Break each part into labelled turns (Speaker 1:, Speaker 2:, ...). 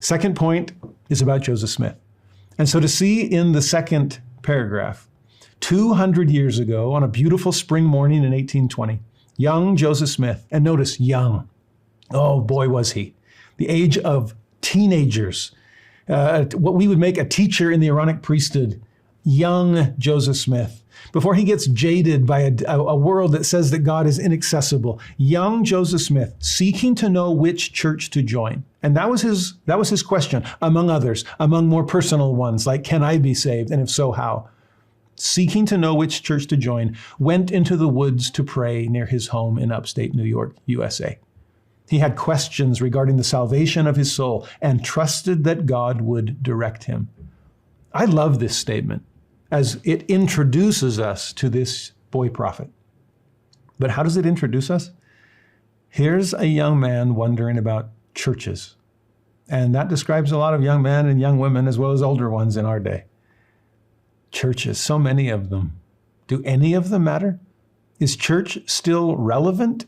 Speaker 1: Second point is about Joseph Smith. And so to see in the second paragraph, 200 years ago, on a beautiful spring morning in 1820, young Joseph Smith, and notice young, oh boy was he, the age of teenagers, what we would make a teacher in the Aaronic priesthood, young Joseph Smith, before he gets jaded by a world that says that God is inaccessible. Young Joseph Smith, seeking to know which church to join. And that was his question, among others, among more personal ones, like, can I be saved? And if so, how? Seeking to know which church to join, went into the woods to pray near his home in upstate New York, USA. He had questions regarding the salvation of his soul and trusted that God would direct him. I love this statement, as it introduces us to this boy prophet. But how does it introduce us? Here's a young man wondering about churches. And that describes a lot of young men and young women, as well as older ones in our day. Churches, so many of them. Do any of them matter? Is church still relevant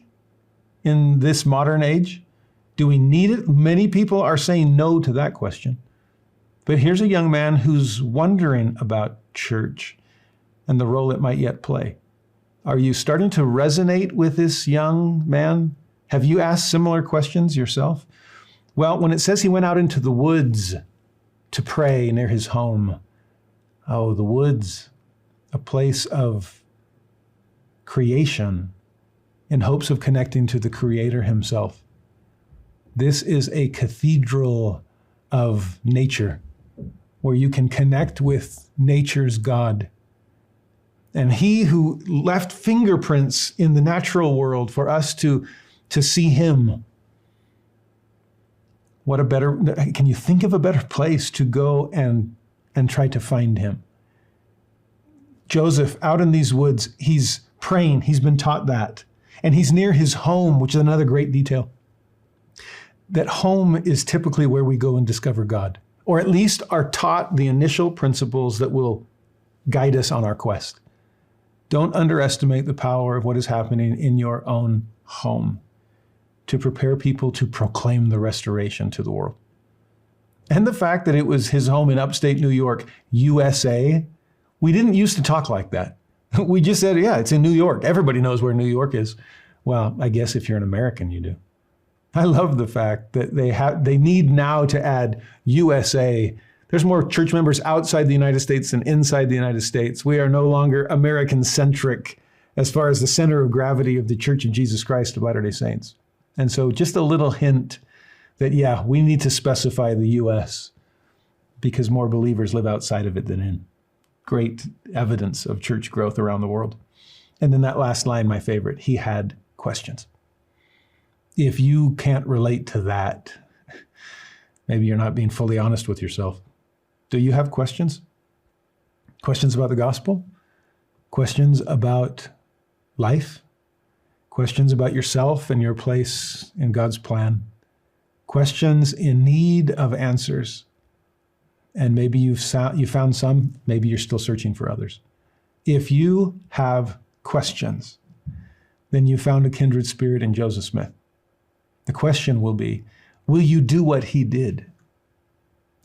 Speaker 1: in this modern age? Do we need it? Many people are saying no to that question. But here's a young man who's wondering about church and the role it might yet play. Are you starting to resonate with this young man? Have you asked similar questions yourself? Well, when it says he went out into the woods to pray near his home, oh, the woods, a place of creation in hopes of connecting to the Creator himself. This is a cathedral of nature where you can connect with nature's God. And he who left fingerprints in the natural world for us to see him. Can you think of a better place to go and try to find him? Joseph, out in these woods, he's praying. He's been taught that. And he's near his home, which is another great detail. That home is typically where we go and discover God, or at least are taught the initial principles that will guide us on our quest. Don't underestimate the power of what is happening in your own home to prepare people to proclaim the restoration to the world. And the fact that it was his home in upstate New York, USA, we didn't used to talk like that. We just said, yeah, it's in New York. Everybody knows where New York is. Well, I guess if you're an American, you do. I love the fact that they need now to add USA. There's more church members outside the United States than inside the United States. We are no longer American-centric as far as the center of gravity of the Church of Jesus Christ of Latter-day Saints. And so just a little hint that, yeah, we need to specify the U.S. because more believers live outside of it than in. Great evidence of church growth around the world. And then that last line, my favorite, he had questions. If you can't relate to that, maybe you're not being fully honest with yourself. Do you have questions? Questions about the gospel? Questions about life? Questions about yourself and your place in God's plan? Questions in need of answers. And maybe you found some, maybe you're still searching for others. If you have questions, then you found a kindred spirit in Joseph Smith. The question will be, will you do what he did?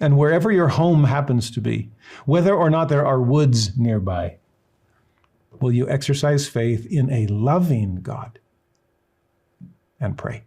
Speaker 1: And wherever your home happens to be, whether or not there are woods nearby, will you exercise faith in a loving God and pray?